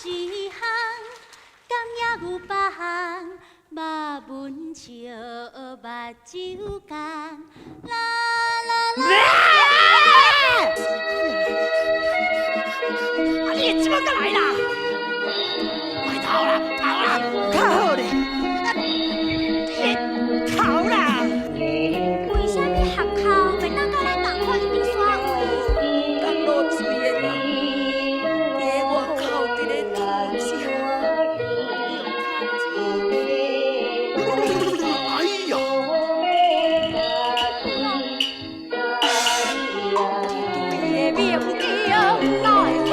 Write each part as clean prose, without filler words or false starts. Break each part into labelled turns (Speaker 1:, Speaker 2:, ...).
Speaker 1: 一项，敢也有别项，目文笑，目睭干，啦啦啦。你怎么个来啦？快逃啦！逃啦！
Speaker 2: 较好咧，逃啦！
Speaker 1: 为什么学校袂当甲咱同款一直耍位？
Speaker 2: 刚落水的人，伫外口伫咧偷笑。
Speaker 3: 哎呀！
Speaker 1: 对的命叫来添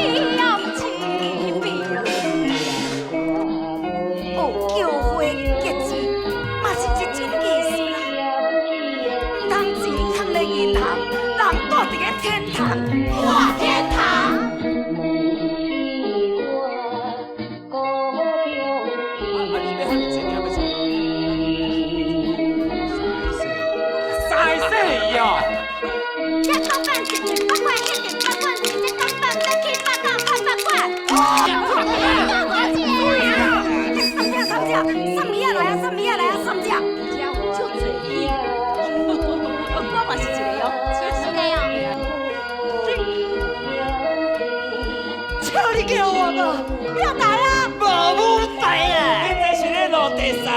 Speaker 1: 亲密。
Speaker 2: 哦，叫花结字，嘛是一种艺术啦。当钱藏咧银行，人住伫个天堂。
Speaker 1: 哇，天堂！
Speaker 3: 晒死哟！
Speaker 1: 这当饭一件8块，迄件8块，这当饭再去8当800块。
Speaker 2: 送米啊来啊，送米啊来啊，送只。
Speaker 1: 就这样。我嘛是一个哦，是个哦。
Speaker 2: 叫你叫我吧，不要打啦！
Speaker 3: 无舞台啊！你这是咧落地啥？